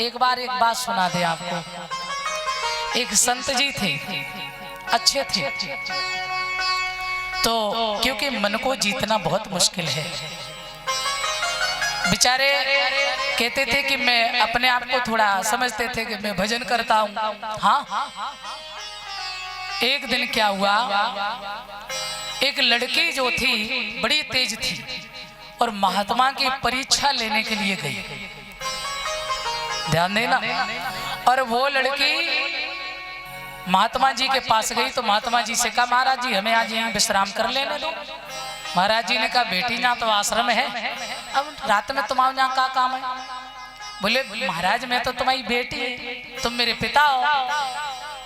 एक बार एक बात सुना दे आपको। एक संत जी थे, अच्छे थे, तो क्योंकि मन को जीतना बहुत मुश्किल है, बेचारे कहते थे कि मैं अपने आप को थोड़ा समझते थे कि मैं भजन करता हूँ। हाँ, एक दिन क्या हुआ, एक लड़की जो थी बड़ी तेज थी और महात्मा की परीक्षा लेने के लिए गई, ध्यान देना। और वो लड़की महात्मा जी के पास गई तो महात्मा जी से कहा, महाराज जी हमें आज यहाँ विश्राम कर लेने दो। महाराज जी ने कहा, बेटी यहाँ तो आश्रम है, अब रात में तुम्हारा यहाँ क्या काम है? बोले, महाराज मैं तो तुम्हारी बेटी है, तुम मेरे पिता हो,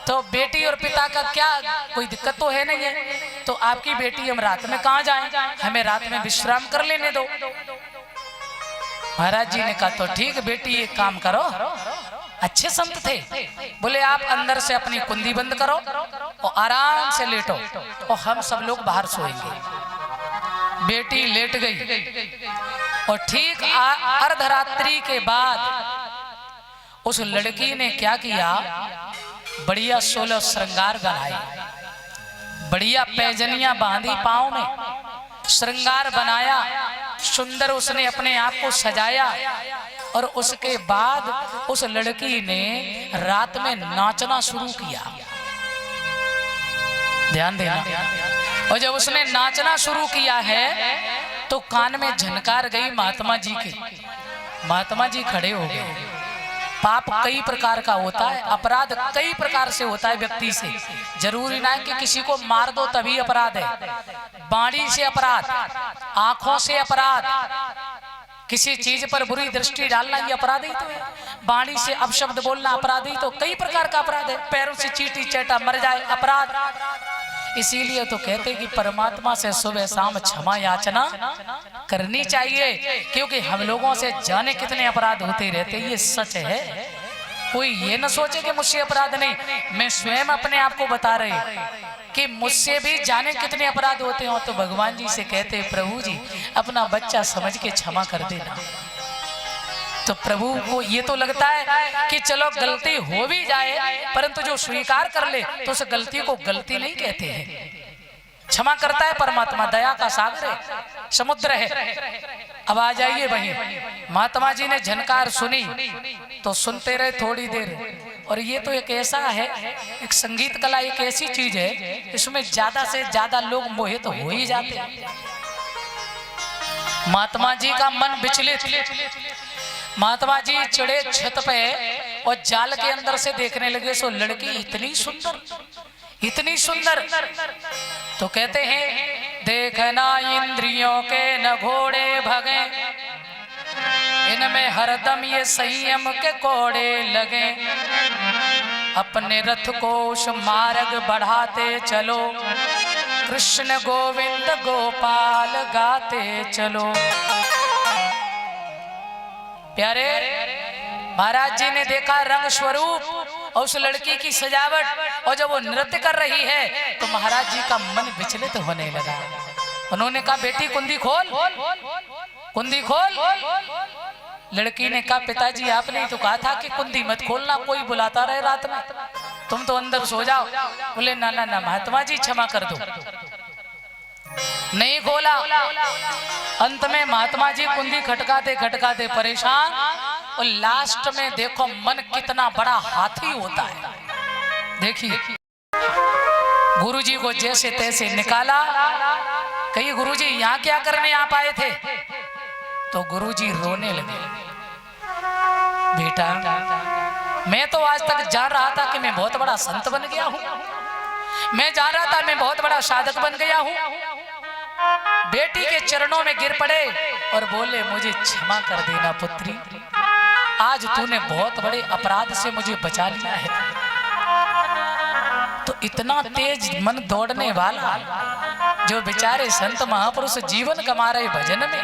तो बेटी और पिता का क्या कोई दिक्कत तो है नहीं है, तो आपकी बेटी हम रात में कहाँ जाएं, हमें रात में विश्राम कर लेने दो। महाराज जी ने कहा, तो ठीक बेटी एक काम करो, अच्छे संत थे, बोले आप अंदर से अपनी कुंडी बंद करो और आराम से लेटो और हम सब लोग बाहर सोएंगे। बेटी लेट गई और ठीक अर्धरात्रि के बाद उस लड़की ने क्या किया, बढ़िया 16 श्रृंगार बनाए, बढ़िया पैजनियां बांधी पांव में, श्रृंगार बनाया, सुंदर उसने अपने आप को सजाया। और उसके बाद उस लड़की ने रात में नाचना शुरू किया, ध्यान देना। और जब उसने नाचना शुरू किया है तो कान में झनकार गई महात्मा जी की। महात्मा जी खड़े हो गए। पाप कई प्रकार का होता है, अपराध कई प्रकार से होता है व्यक्ति से, जरूरी ना है कि किसी को मार दो तभी अपराध है। बाणी से अपराध, आंखों से अपराध, किसी चीज पर बुरी दृष्टि डालना ये अपराध ही तो है। बाणी से अपशब्द बोलना अपराध ही तो, कई प्रकार का अपराध है। पैरों से चींटी चैटा मर जाए अपराध। इसीलिए तो कहते कि परमात्मा से सुबह शाम क्षमा याचना करनी चाहिए, क्योंकि हम लोगों से जाने कितने अपराध होते रहते, ये सच है। कोई ये न सोचे कि मुझसे अपराध नहीं, मैं स्वयं अपने आप को बता रही कि मुझसे भी जाने कितने अपराध होते हो। तो भगवान जी से कहते, प्रभु जी अपना बच्चा समझ के क्षमा कर देना। तो प्रभु को ये तो लगता है कि चलो गलती हो भी जाए, परंतु जो स्वीकार कर ले तो उस गलती को गलती नहीं कहते हैं। क्षमा करता है परमात्मा, दया का सागर है, समुद्र है। अब आ जाइए वहीं, महात्मा जी ने झनकार सुनी तो सुनते रहे थोड़ी देर। और ये तो एक ऐसा है, एक संगीत कला एक ऐसी चीज है, इसमें ज्यादा से ज्यादा लोग मोहित हो ही जाते हैं। महात्मा जी का मन विचलित। महात्मा जी चढ़े छत पे और जाल के अंदर से देखने लगे, सो लड़की इतनी सुंदर, इतनी सुंदर। तो कहते हैं, देखना इंद्रियों के न घोड़े भगे, इनमें हरदम ये संयम के कोड़े लगे। अपने रथ को उस मार्ग बढ़ाते चलो, कृष्ण गोविंद गोपाल गाते चलो। प्यारे, महाराज जी ने देखा रंग स्वरूप और उस लड़की की सजावट, और जब वो नृत्य कर रही है तो महाराज जी का मन विचलित होने लगा। उन्होंने कहा, बेटी कुंडी खोल, कुंडी खोल। लड़की ने कहा, पिताजी आपने तो कहा था कि कुंडी मत खोलना, कोई बुलाता रहे रात में, तुम तो अंदर सो जाओ। बोले, ना ना ना महात्मा जी क्षमा कर दो। नहीं खोला। अंत में महात्मा जी कुंडी खटकाते खटकाते परेशान, और लास्ट में देखो मन कितना बड़ा हाथी होता है। देखिए, गुरुजी को जैसे तैसे निकाला। कही, गुरुजी यहाँ क्या करने आप आए थे? तो गुरुजी रोने लगे, बेटा मैं तो आज तक जान रहा था कि मैं बहुत बड़ा संत बन गया हूँ, मैं जान रहा था मैं बहुत बड़ा साधक बन गया हूँ। बेटी के चरणों में गिर पड़े और बोले, मुझे क्षमा कर देना पुत्री, आज तूने बहुत बड़े अपराध से मुझे बचा लिया है। तो इतना तेज मन दौड़ने वाला जो बेचारे संत महापुरुष जीवन कमा रहे भजन में,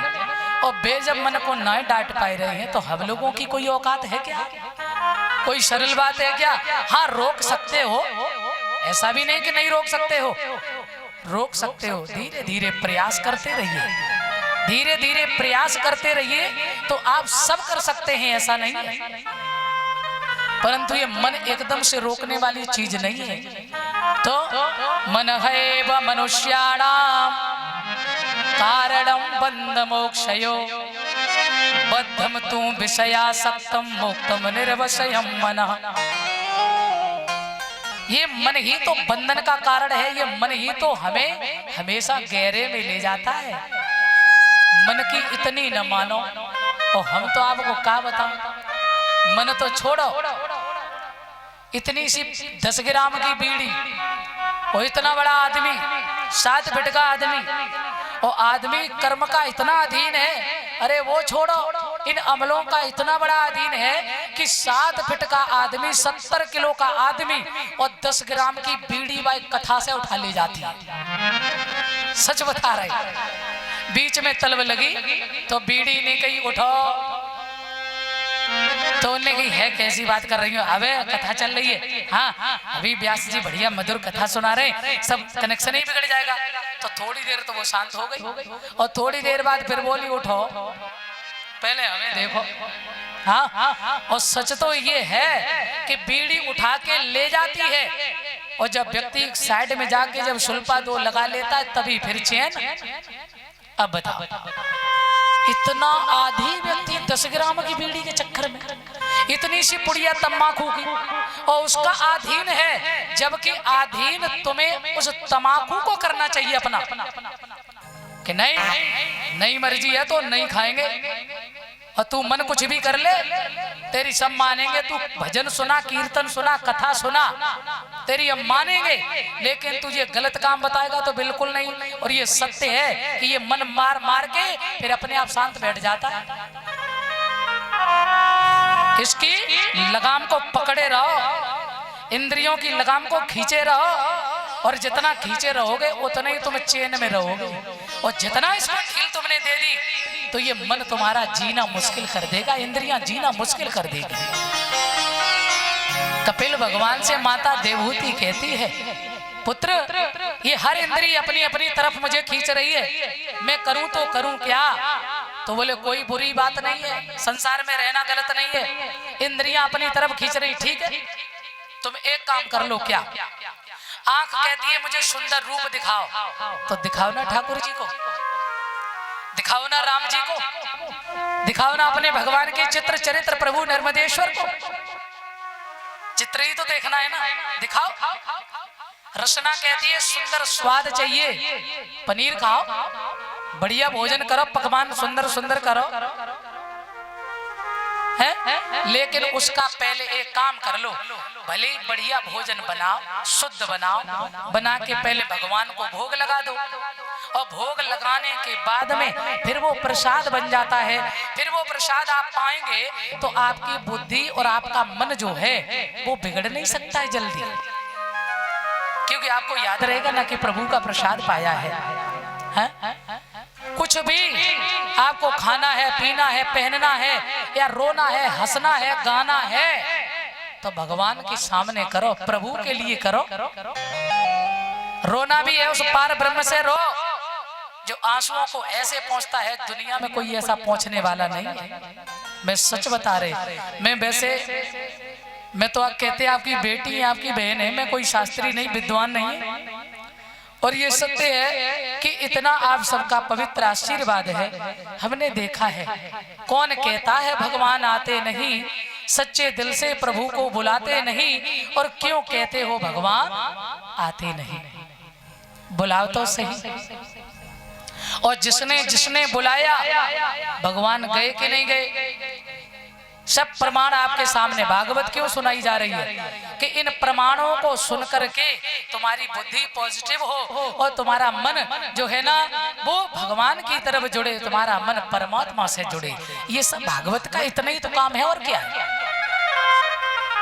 और बेजब मन को न डांट पाए रहे हैं, तो हम लोगों की कोई औकात है क्या? कोई सरल बात है क्या? हाँ, रोक सकते हो, ऐसा भी नहीं कि नहीं रोक सकते हो, रोक सकते हो। धीरे धीरे प्रयास करते रहिए, धीरे धीरे प्रयास करते रहिए, तो आप सब कर सकते हैं, ऐसा नहीं है। परंतु ये मन एकदम से रोकने वाली चीज नहीं है। तो मन है मनुष्याणाम कारणम बंध मोक्षयो बद्धम तू विषयासक्तम मुक्तम निर्वशयम मनः। ये मन ही तो बंधन का कारण है, ये मन ही तो हमें हमेशा गहरे में ले जाता है। मन की इतनी न मानो, और हम तो आपको क्या बताओ, मन तो छोड़ो, इतनी सी 10 ग्राम की बीड़ी, और इतना बड़ा आदमी 7 फीट का आदमी, और आदमी कर्म का इतना अधीन है। अरे वो छोड़ो, इन अमलों का इतना बड़ा अधीन है कि 7 फीट का आदमी 70 किलो का आदमी और 10 ग्राम की बीड़ी बाई कथा से उठा ली जाती है। सच बता रहे, बीच में तलब लगी तो बीड़ी ने कही उठो, तो उन्हें कही है कैसी बात कर रही हो, अबे कथा चल रही है। हाँ अभी व्यास जी बढ़िया मधुर कथा सुना रहे, सब कनेक्शन ही बिगड़ जाएगा। तो थोड़ी देर तो वो शांत हो गई, और थोड़ी देर बाद फिर बोली उठो पहले हमें देखो। हाँ, और सच तो ये है कि बीड़ी उठा के ले जाती है, और जब व्यक्ति साइड में जाके जब सुल्पा 2 लगा लेता है तभी फिर चैन। अब बताओ, इतना आधी व्यक्ति 10 ग्राम की बीड़ी के चक्कर में, इतनी सी पुड़िया तम्बाकू की, और उसका अधीन है, जबकि अधीन तुम्हें उस तम्बाकू को करना चाहिए अपना, कि नहीं मर्जी है तो नहीं खाएंगे, और तू मन कुछ भी कर ले तेरी सब मानेंगे। तू भजन सुना, कीर्तन सुना, कथा सुना, तेरी अब मानेंगे, लेकिन तू ये गलत काम बताएगा तो बिल्कुल नहीं। और ये सत्य है कि ये मन मार मार के फिर अपने आप शांत बैठ जाता है। इसकी लगाम को पकड़े रहो, इंद्रियों की लगाम को खींचे रहो, और जितना खींचे रहोगे उतना ही तुम चैन में रहोगे, और जितना इसको ढील तुमने दे दी तो ये मन तुम्हारा जीना मुश्किल कर देगा, इंद्रियां जीना मुश्किल कर देगी। कपिल भगवान से माता देवहूति कहती है, पुत्र ये हर इंद्री अपनी अपनी तरफ मुझे खींच रही है, मैं करूं तो करूं क्या? तो बोले कोई बुरी बात नहीं है, संसार में रहना गलत नहीं है, इंद्रियां अपनी तरफ खींच रही, ठीक है, तुम एक काम कर लो। क्या? आंख कहती है मुझे सुंदर रूप दिखाओ, तो दिखाओ ना ठाकुर जी को, दिखाओ ना राम जी को, दिखाओ ना अपने भगवान के चित्र चरित्र प्रभु नर्मदेश्वर को, चित्र ही तो देखना है ना, दिखाओ। रसना कहती है सुंदर स्वाद चाहिए, पनीर खाओ, बढ़िया भोजन करो, पकवान सुंदर सुंदर करो, है? लेकिन उसका पहले एक काम कर लो, भले बढ़िया भोजन बनाओ, शुद्ध बनाओ, बना के पहले भगवान को भोग लगा दो, और भोग लगाने के बाद में फिर वो प्रसाद बन जाता है। फिर वो प्रसाद आप पाएंगे तो आपकी बुद्धि और आपका मन जो है वो बिगड़ नहीं सकता है जल्दी, क्योंकि आपको याद रहेगा ना कि प्रभु का प्रसाद पाया है? कुछ भी आपको खाना है, पीना है, पहनना है, या रोना है, हंसना है, गाना है, तो भगवान के सामने करो, प्रभु के लिए करो। रोना भी है उस पार ब्रह्म से रो, जो आंसुओं को ऐसे पहुंचता है, दुनिया में कोई ऐसा पहुंचने वाला नहीं है। मैं सच बता रहे, मैं तो आप कहते हैं आपकी बेटी है, आपकी बहन है, मैं कोई शास्त्री नहीं, विद्वान नहीं, और ये सत्य है कि इतना आप सबका पवित्र आशीर्वाद है। हमने देखा है, कौन कहता है भगवान आते नहीं, सच्चे दिल से प्रभु को बुलाते नहीं, और क्यों कहते हो भगवान आते नहीं? बुलाओ तो सही। और जिसने जिसने बुलाया भगवान गए कि नहीं गए? सब प्रमाण आपके सामने, भागवत क्यों सुनाई जा रही है कि इन प्रमाणों को सुन करके तुम्हारी बुद्धि पॉजिटिव हो, और तुम्हारा मन जो है ना वो भगवान की तरफ जुड़े, तुम्हारा मन परमात्मा से जुड़े। ये सब भागवत का इतना ही तो काम है, और क्या है?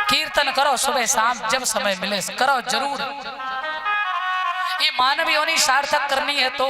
कीर्तन करो सुबह शाम, जब समय मिले करो जरूर। ये मानव योनि सार्थक करनी है तो